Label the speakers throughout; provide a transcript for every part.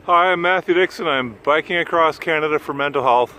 Speaker 1: Hi, I'm Matthew Dickson. I'm biking across Canada for mental health.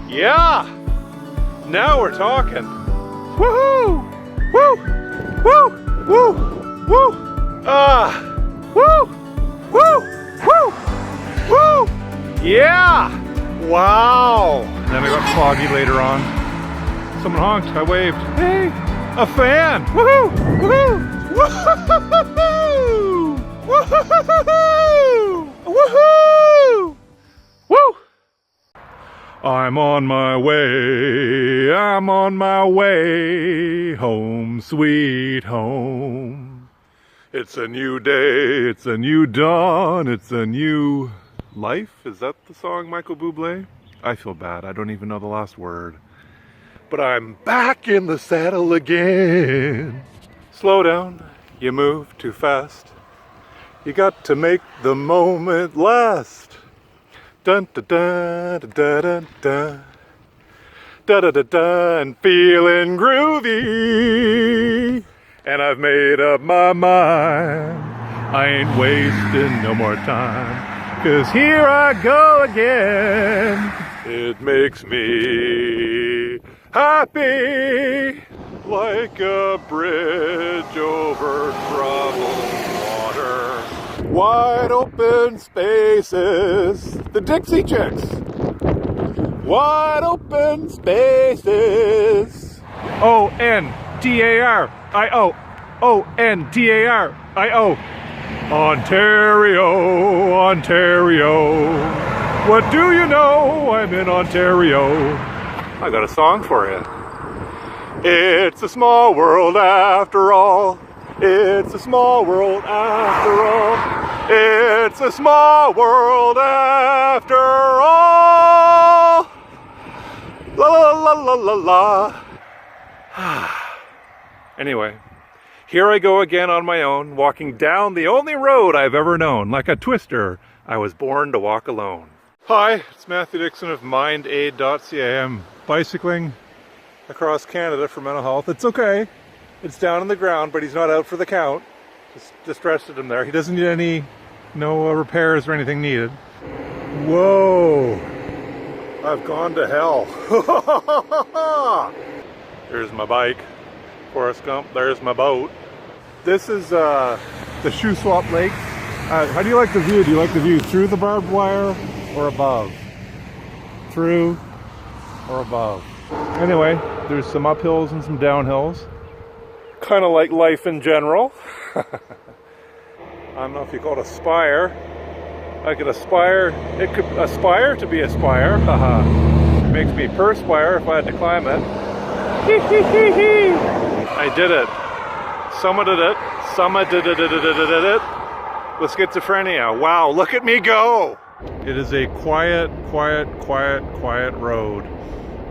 Speaker 1: Yeah! Now we're talking. Woohoo! Woo! Woo! Woo! Woo! Woo! Woo! Woo! Woo! Yeah! Wow! Then I got foggy later on. Someone honked, I waved. Hey! A fan! Woohoo! Woohoo! Woohoo! Woohoo! Woohoo! Woo! I'm on my way home, sweet home. It's a new day, it's a new dawn, it's a new life. Is that the song, Michael Bublé? I feel bad, I don't even know the last word. But I'm back in the saddle again. Slow down, you move too fast. You got to make the moment last. Dun da da da da da da da da da da, and feeling groovy. And I've made up my mind, I ain't wasting no more time, 'cause here I go again. It makes me happy, like a bridge over troubled water. Wide open spaces, the Dixie Chicks. Wide open spaces. Ontario, Ontario, Ontario, Ontario. What do you know? I'm in Ontario. I got a song for you. It's a small world after all. It's a small world after all. It's a small world after all. La la la la la la. Anyway, here I go again on my own, walking down the only road I've ever known. Like a twister, I was born to walk alone. Hi, it's Matthew Dickson of mindaid.ca. I'm bicycling across Canada for mental health. It's okay. It's down on the ground, but he's not out for the count. Just rested him there. He doesn't need no repairs or anything needed. Whoa! I've gone to hell. There's my bike. Forrest Gump. There's my boat. This is the Shoe Swap Lake. How do you like the view? Do you like the view through the barbed wire or above? Through or above? Anyway, there's some uphills and some downhills. Kind of like life in general. I don't know if you call it a spire. I could aspire, it could aspire to be a spire. Haha. Makes me perspire if I had to climb it. I did it. Summited it. Summited it. With schizophrenia. Wow, look at me go! It is a quiet road.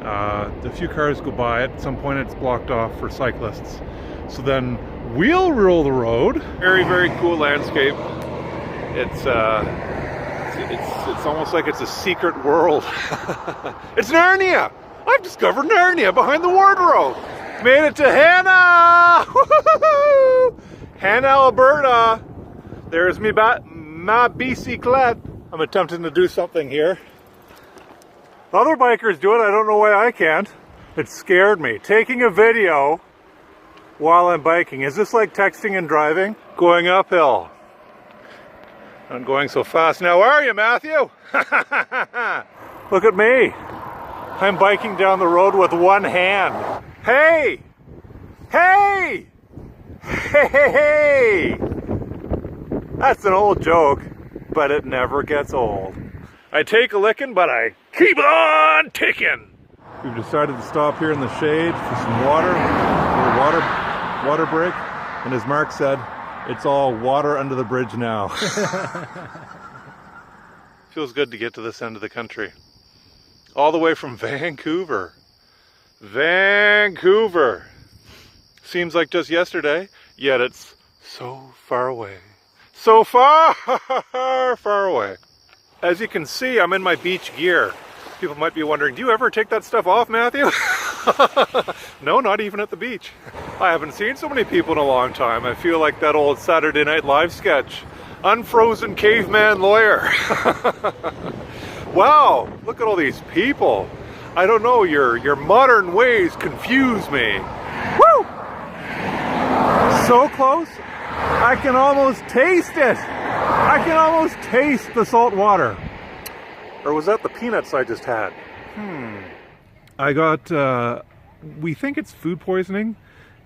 Speaker 1: A few cars go by. At some point it's blocked off for cyclists. So then we'll rule the road. Very cool landscape. It's almost like it's a secret world. It's Narnia! I've discovered Narnia behind the wardrobe. Made it to Hannah! Hannah, Alberta. There's my bicyclette. I'm attempting to do something here. Other bikers do it. I don't know why I can't. It scared me. Taking a video while I'm biking. Is this like texting and driving? Going uphill. I'm going so fast now. Where are you, Matthew? Look at me. I'm biking down the road with one hand. Hey! Hey! Hey, hey, hey! That's an old joke, but it never gets old. I take a licking, but I keep on ticking. We've decided to stop here in the shade for some water, a water break, and as Mark said, it's all water under the bridge now. Feels good to get to this end of the country. All the way from Vancouver. Vancouver! Seems like just yesterday, yet it's so far away. So far away. As you can see, I'm in my beach gear. People might be wondering, do you ever take that stuff off, Matthew? No, not even at the beach. I haven't seen so many people in a long time. I feel like that old Saturday Night Live sketch. Unfrozen caveman lawyer. Wow, look at all these people. I don't know, your modern ways confuse me. Woo! So close, I can almost taste it. I can almost taste the salt water. Or was that the peanuts I just had? I got, we think it's food poisoning,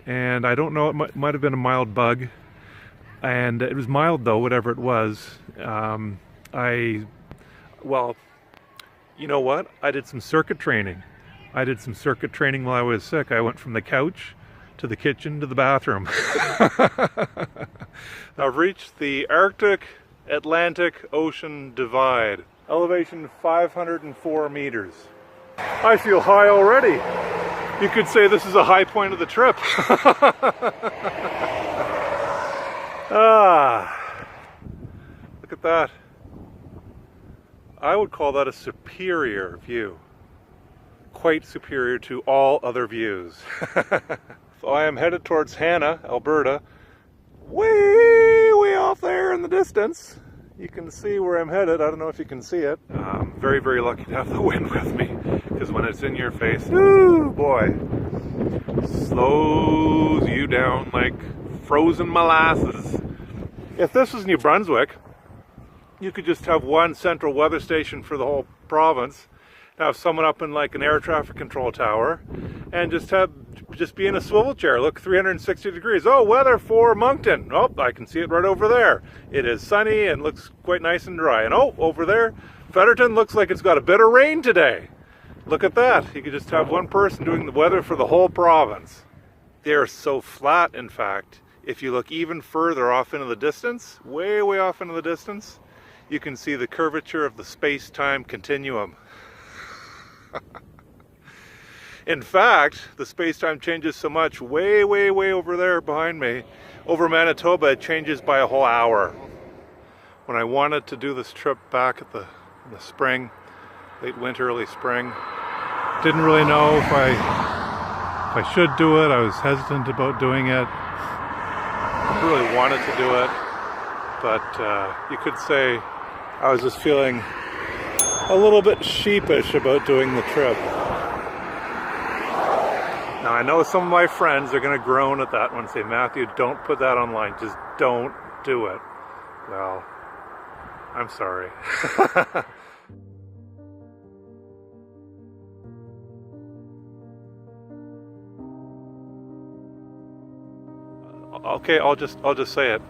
Speaker 1: and I don't know, it might have been a mild bug. And it was mild though, whatever it was. Well, you know what? I did some circuit training. I did some circuit training while I was sick. I went from the couch to the kitchen to the bathroom. I've reached the Arctic-Atlantic Ocean divide. Elevation 504 meters. I feel high already. You could say this is a high point of the trip. Look at that. I would call that a superior view. Quite superior to all other views. So I am headed towards Hannah, Alberta. Way off there in the distance. You can see where I'm headed. I don't know if you can see it. I'm very lucky to have the wind with me, because when it's in your face, ooh boy, slows you down like frozen molasses. If this was New Brunswick, you could just have one central weather station for the whole province, have someone up in like an air traffic control tower, and just be in a swivel chair, look 360 degrees. Oh, weather for Moncton. Oh, I can see it right over there. It is sunny and looks quite nice and dry. And oh, over there, Fetterton looks like it's got a bit of rain today. Look at that. You could just have one person doing the weather for the whole province. They are so flat, in fact. if you look even further off into the distance, way off into the distance, you can see the curvature of the space-time continuum. In fact, the space-time changes so much, way over there behind me, over Manitoba, it changes by a whole hour. When I wanted to do this trip back in the spring, late winter, early spring, didn't really know if I should do it. I was hesitant about doing it. I really wanted to do it, but you could say I was just feeling a little bit sheepish about doing the trip. Now I know some of my friends are going to groan at that one and say, Matthew, don't put that online, just don't do it. Well, I'm sorry. Okay, I'll just say it.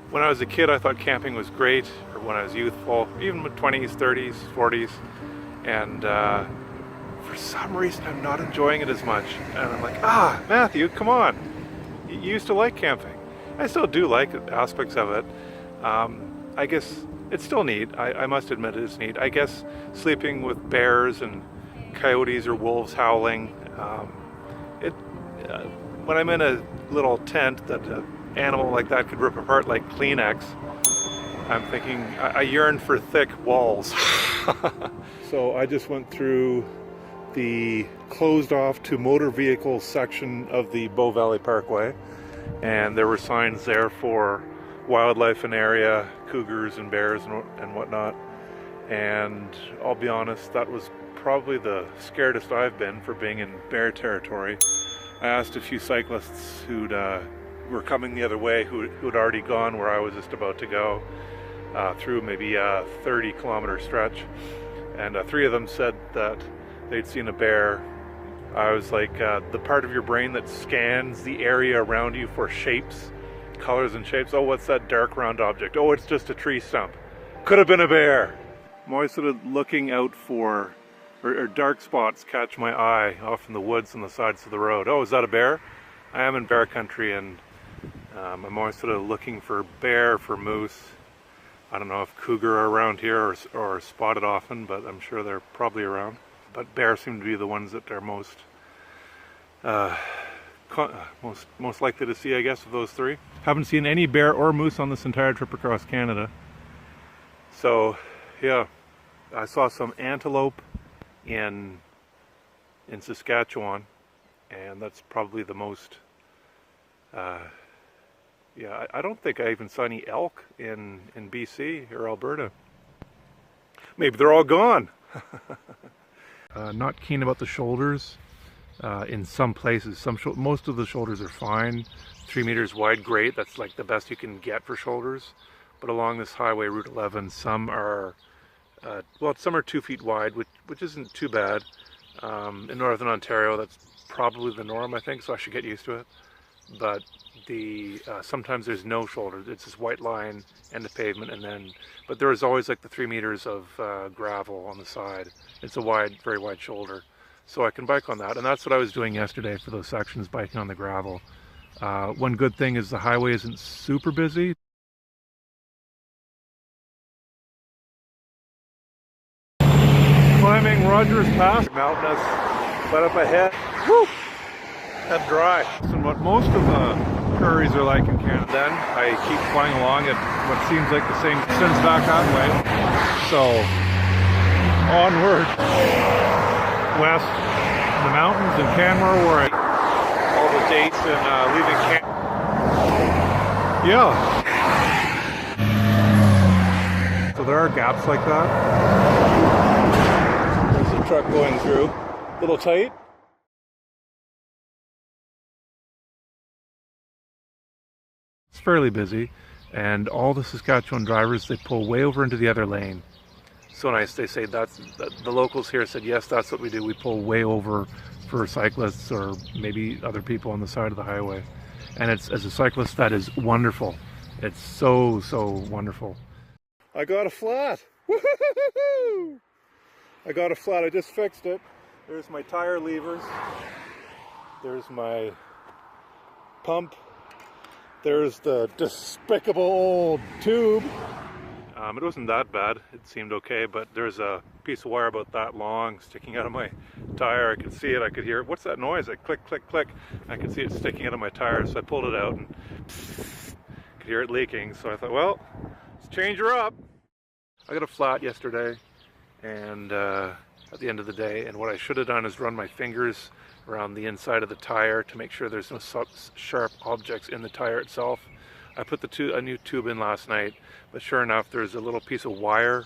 Speaker 1: When I was a kid, I thought camping was great, or when I was youthful, even with 20s, 30s, 40s, and for some reason I'm not enjoying it as much. And I'm like, Matthew, come on. You used to like camping. I still do like aspects of it. I guess it's still neat. I must admit it's neat. I guess sleeping with bears and coyotes or wolves howling, when I'm in a little tent that an animal like that could rip apart like Kleenex, I'm thinking I yearn for thick walls. So I just went through the closed off to motor vehicles section of the Bow Valley Parkway, and there were signs there for wildlife in area, cougars and bears and whatnot. And I'll be honest, that was probably the scaredest I've been for being in bear territory. I asked a few cyclists who'd were coming the other way, who'd already gone where I was just about to go, through maybe a 30-kilometer stretch, and 3 of them said that they'd seen a bear. I was like, the part of your brain that scans the area around you for shapes, colors and shapes. Oh, what's that dark round object? Oh, it's just a tree stump. Could have been a bear. I'm always sort of looking out for or dark spots catch my eye off in the woods on the sides of the road. Oh, is that a bear? I am in bear country, and I'm always sort of looking for bear, for moose. I don't know if cougar are around here or spotted often, but I'm sure they're probably around. But bear seem to be the ones that are most likely to see, I guess, of those 3. Haven't seen any bear or moose on this entire trip across Canada. So, yeah, I saw some antelope in Saskatchewan, and that's probably the most, yeah, I don't think I even saw any elk in BC or Alberta. Maybe they're all gone. Not keen about the shoulders in some places. Most of the shoulders are fine. 3 meters wide, great. That's like the best you can get for shoulders. But along this highway, Route 11, some are, well, some are 2 feet wide, which isn't too bad. In Northern Ontario, that's probably the norm, I think, so I should get used to it. But sometimes there's no shoulder. It's this white line and the pavement, but there is always like the 3 meters of gravel on the side. It's a very wide shoulder, so I can bike on that. And that's what I was doing yesterday for those sections, biking on the gravel. One good thing is the highway isn't super busy. Climbing Rogers Pass, mountainous, but up ahead, whoo, that's dry. And what most of the prairies are like in Canada, then I keep flying along at what seems like the same distance back that way. So, onward, west, the mountains in Canmore, where all the dates and leaving Canmore. Yeah. So there are gaps like that. There's a truck going through. A little tight. It's fairly busy, and all the Saskatchewan drivers, they pull way over into the other lane. So nice. They say the locals here said, yes, that's what we do. We pull way over for cyclists or maybe other people on the side of the highway. And as a cyclist, that is wonderful. It's so wonderful. I got a flat. Woo-hoo-hoo-hoo! I got a flat. I just fixed it. There's my tire levers. There's my pump. There's the despicable old tube. It wasn't that bad. It seemed okay, but there's a piece of wire about that long sticking out of my tire. I could see it, I could hear it. What's that noise? Like click, click, click. I could see it sticking out of my tire, so I pulled it out and could hear it leaking. So I thought, well, let's change her up. I got a flat yesterday, and at the end of the day, and what I should have done is run my fingers around the inside of the tire to make sure there's no sharp objects in the tire itself. I put a new tube in last night, but sure enough, there's a little piece of wire.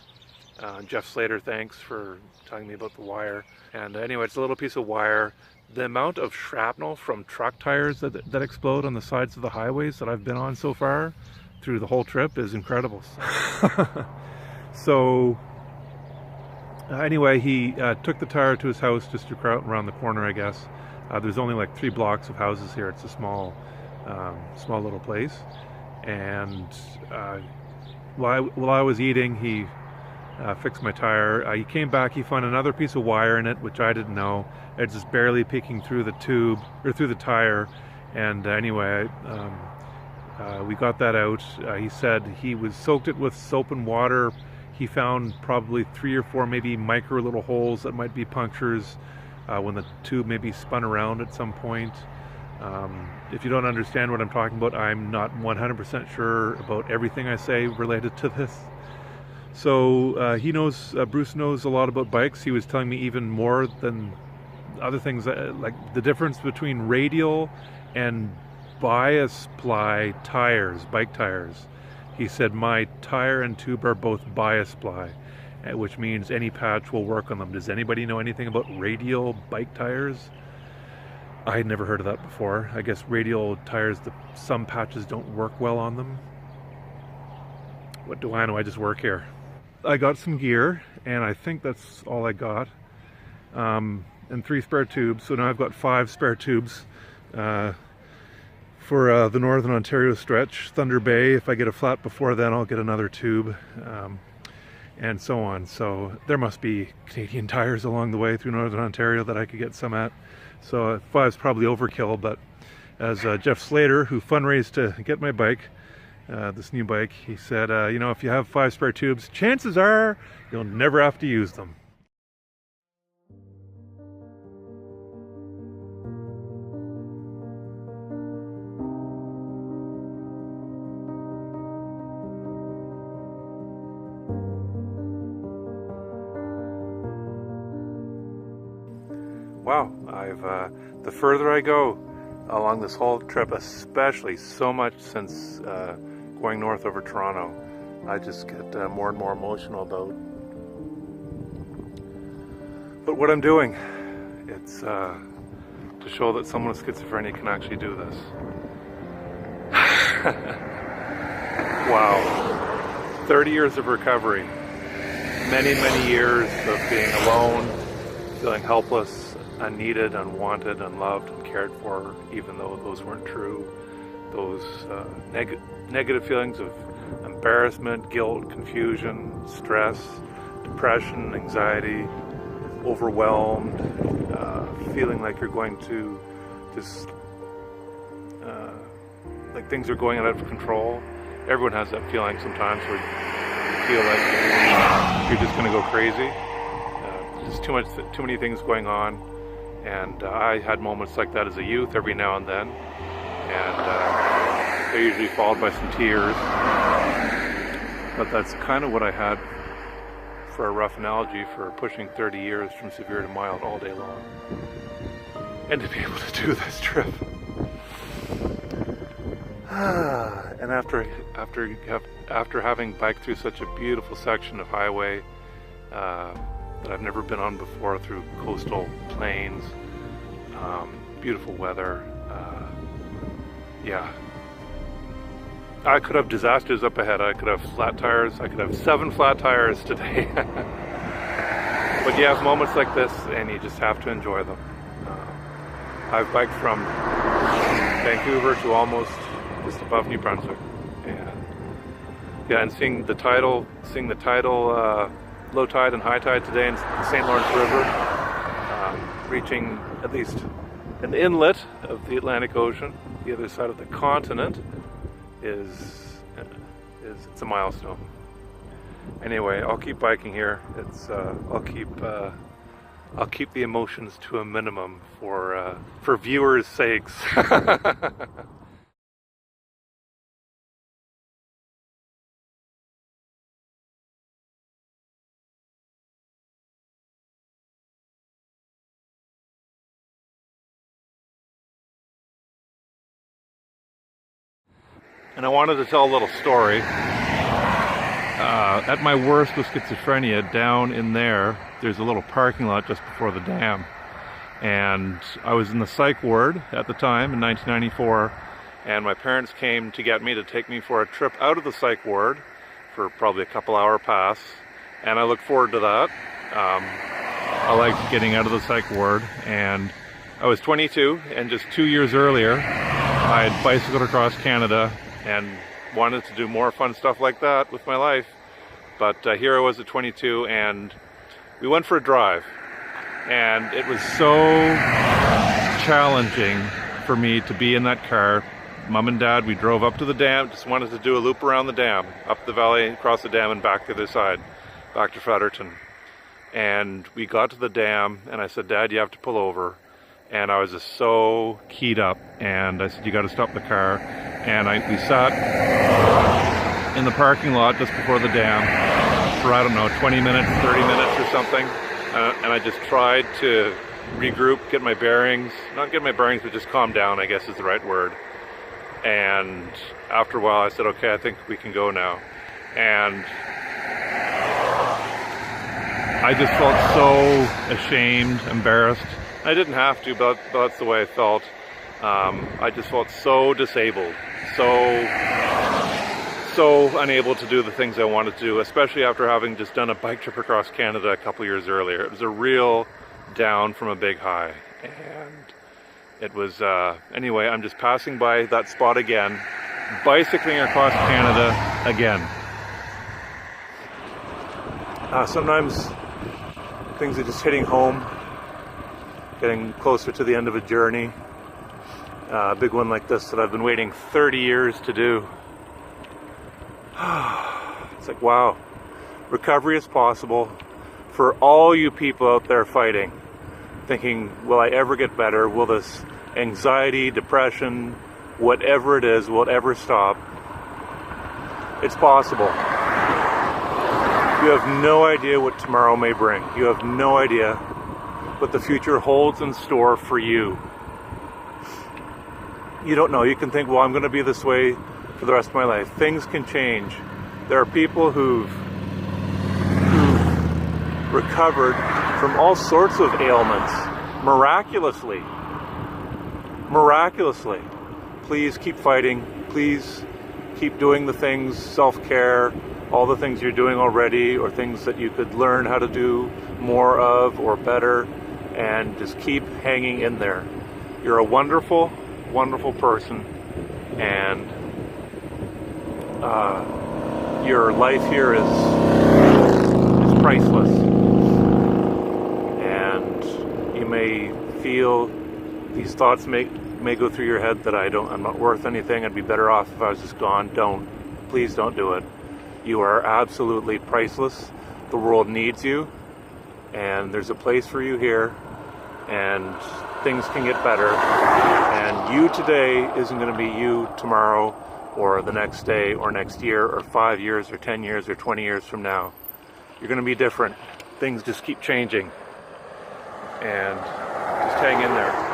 Speaker 1: Jeff Slater, thanks for telling me about the wire. And anyway, it's a little piece of wire. The amount of shrapnel from truck tires that explode on the sides of the highways that I've been on so far through the whole trip is incredible. So anyway, he took the tire to his house just around the corner, I guess. There's only like 3 blocks of houses here. It's a small little place. And while I was eating, he fixed my tire. He came back, he found another piece of wire in it, which I didn't know. It's just barely peeking through the tube, or through the tire. And anyway, we got that out. He said he soaked it with soap and water. He found probably 3 or 4 maybe micro little holes that might be punctures when the tube maybe spun around at some point. If you don't understand what I'm talking about, I'm not 100% sure about everything I say related to this. So Bruce knows a lot about bikes. He was telling me even more than other things, like the difference between radial and bias ply tires, bike tires. He said my tire and tube are both bias ply, which means any patch will work on them. Does anybody know anything about radial bike tires? I had never heard of that before. I guess radial tires, some patches don't work well on them. What do I know? I just work here. I got some gear, and I think that's all I got. And 3 spare tubes, so now I've got 5 spare tubes for the Northern Ontario stretch. Thunder Bay, if I get a flat before then, I'll get another tube, and so on. So there must be Canadian tires along the way through Northern Ontario that I could get some at. So 5 is probably overkill, but as Jeff Slater, who fundraised to get my bike, this new bike, he said, you know, if you have 5 spare tubes, chances are you'll never have to use them. Wow, the further I go along this whole trip, especially so much since going north over Toronto, I just get more and more emotional about what I'm doing. It's to show that someone with schizophrenia can actually do this. Wow, 30 years of recovery, many, many years of being alone, feeling helpless, unneeded, unwanted, unloved, and cared for, even though those weren't true. Those negative feelings of embarrassment, guilt, confusion, stress, depression, anxiety, overwhelmed, feeling like you're going to just, like things are going out of control. Everyone has that feeling sometimes where you feel like you're just going to go crazy. There's too many things going on. And I had moments like that as a youth every now and then, and they're usually followed by some tears. But that's kind of what I had, for a rough analogy, for pushing 30 years from severe to mild all day long. And to be able to do this trip. And after having biked through such a beautiful section of highway that I've never been on before, through coastal plains, beautiful weather. Yeah, I could have disasters up ahead. I could have flat tires. I could have 7 flat tires today. But you have moments like this, and you just have to enjoy them. I've biked from Vancouver to almost just above New Brunswick, and yeah, and seeing the tidal low tide and high tide today in the St. Lawrence River, reaching at least an inlet of the Atlantic Ocean, the other side of the continent, is it's a milestone. Anyway, I'll keep biking here. I'll keep the emotions to a minimum for viewers' sakes. And I wanted to tell a little story. At my worst with schizophrenia, down in there's a little parking lot just before the dam. And I was in the psych ward at the time in 1994, and my parents came to get me to take me for a trip out of the psych ward for probably a couple-hour pass, and I look forward to that. I liked getting out of the psych ward, and I was 22, and just 2 years earlier, I had bicycled across Canada and wanted to do more fun stuff like that with my life. But here I was at 22, and we went for a drive, and it was so challenging for me to be in that car. Mom and Dad, we drove up to the dam, just wanted to do a loop around the dam, up the valley, across the dam, and back the other side, back to Fredericton. And we got to the dam, and I said, Dad, you have to pull over. And I was just so keyed up, and I said, you got to stop the car. And we sat in the parking lot just before the dam for, I don't know, 20 minutes, 30 minutes or something. And I just tried to regroup, get my bearings. Not get my bearings, but just calm down, I guess is the right word. And after a while I said, okay, I think we can go now. And I just felt so ashamed, embarrassed. I didn't have to, but that's the way I felt. I just felt so disabled, so unable to do the things I wanted to do, especially after having just done a bike trip across Canada a couple years earlier. It was a real down from a big high, and it was, anyway, I'm just passing by that spot again, bicycling across Canada again. Sometimes things are just hitting home, getting closer to the end of a journey. A big one like this that I've been waiting 30 years to do. It's like, wow, recovery is possible for all you people out there fighting, thinking, will I ever get better? Will this anxiety, depression, whatever it is, will it ever stop? It's possible. You have no idea what tomorrow may bring. You have no idea what the future holds in store for you. You don't know. You can think, well, I'm going to be this way for the rest of my life. Things can change. There are people who've recovered from all sorts of ailments miraculously. Miraculously. Please keep fighting. Please keep doing the things, self-care, all the things you're doing already, or things that you could learn how to do more of or better, and just keep hanging in there. You're a wonderful, wonderful person, and your life here is priceless. And you may feel these thoughts may go through your head that I'm not worth anything, I'd be better off if I was just gone. Don't. Please don't do it. You are absolutely priceless. The world needs you, and there's a place for you here, and things can get better. And you today isn't going to be you tomorrow, or the next day, or next year, or 5 years, or 10 years, or 20 years from now. You're going to be different. Things just keep changing. And just hang in there.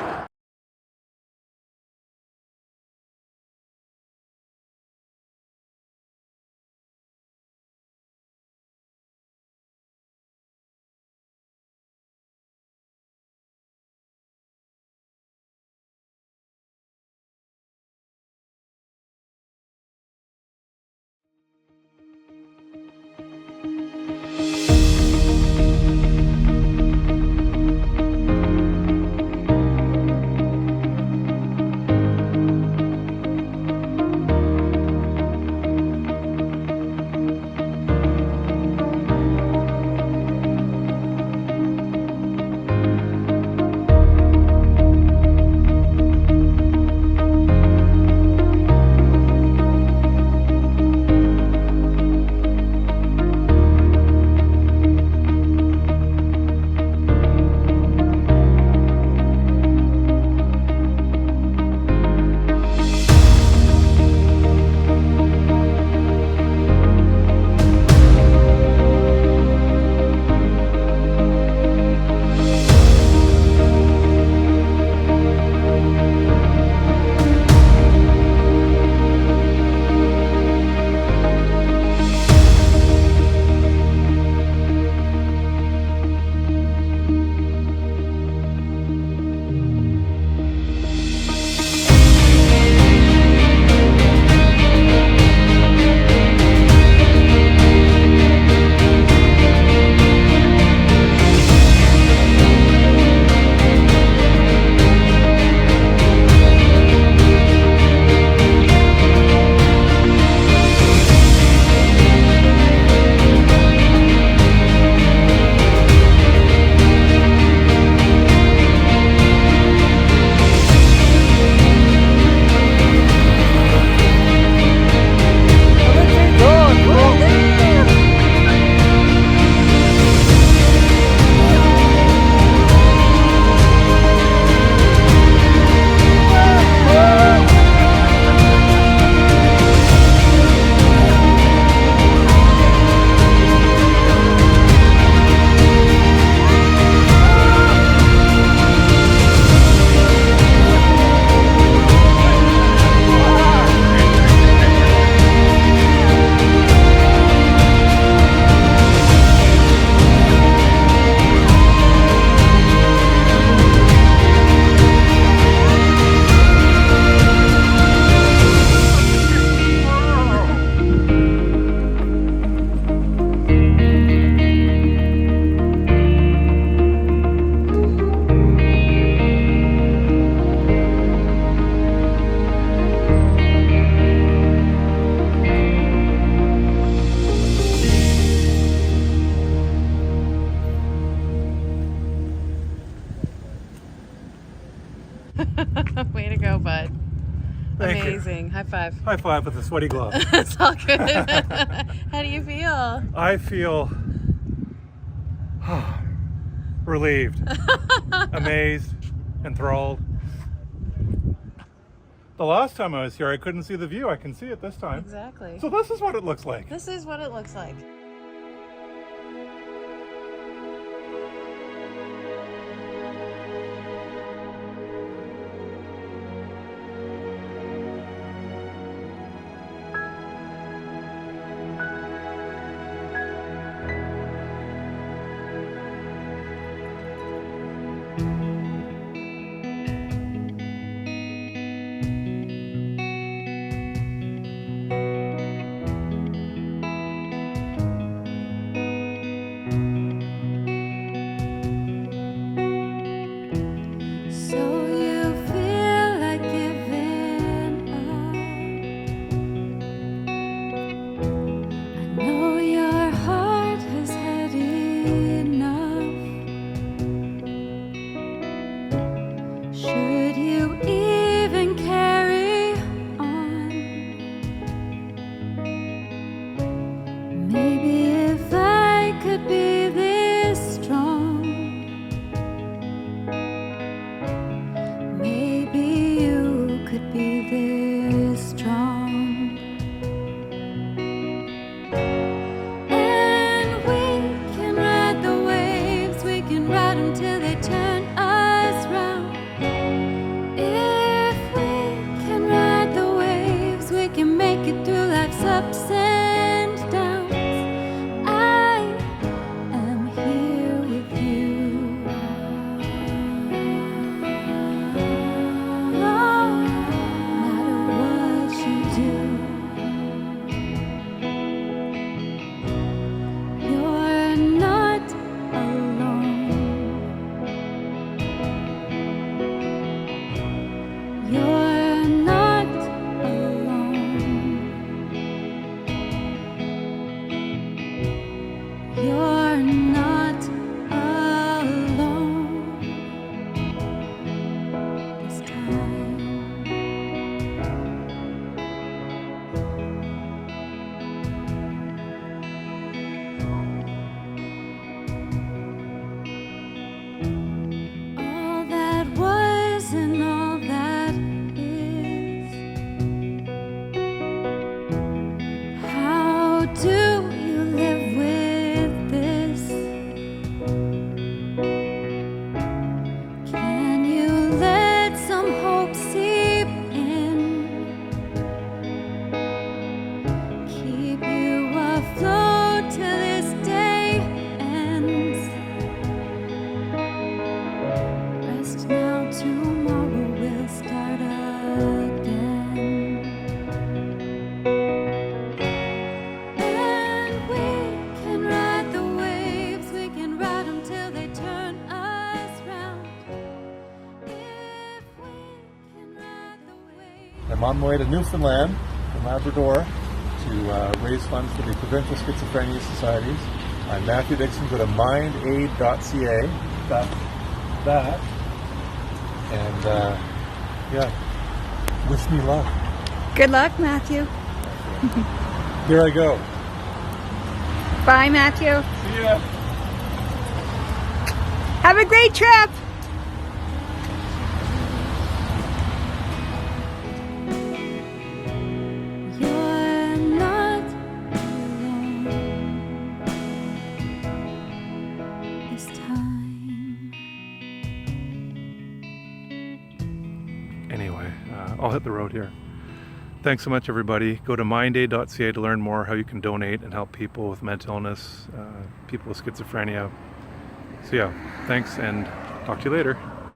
Speaker 2: thing. High five.
Speaker 1: High five with a sweaty glove.
Speaker 2: It's all good. How do you feel?
Speaker 1: I feel relieved, amazed, enthralled. The last time I was here, I couldn't see the view. I can see it this time.
Speaker 2: Exactly.
Speaker 1: So this is what it looks like.
Speaker 2: This is what it looks like. Should you even carry on? Maybe if I could be this strong, maybe you could be this strong. And we can ride the waves, we can ride them till they turn us round. Can make it through life's ups and downs. I am here with you. No matter what you do, you're not alone. You're not You're not alone this time. All that was and all that is. How do you live with this? Can you let some hope seep in? Keep you afloat till this day ends. Rest now, tomorrow we'll start again. And we can ride the waves, we can ride them till they turn us round. If we can ride the waves.
Speaker 1: I'm on my way to Newfoundland from Labrador to raise funds for the Provincial Schizophrenia Societies. I'm Matthew Dickson. Go to mindaid.ca. That. And yeah, wish me luck.
Speaker 2: Good luck, Matthew.
Speaker 1: Here I go.
Speaker 2: Bye, Matthew.
Speaker 1: See ya.
Speaker 2: Have a great trip. You're not alone this time.
Speaker 1: Anyway, I'll hit the road here. Thanks so much, everybody. Go to mindaid.ca to learn more how you can donate and help people with mental illness, people with schizophrenia. So yeah, thanks and talk to you later.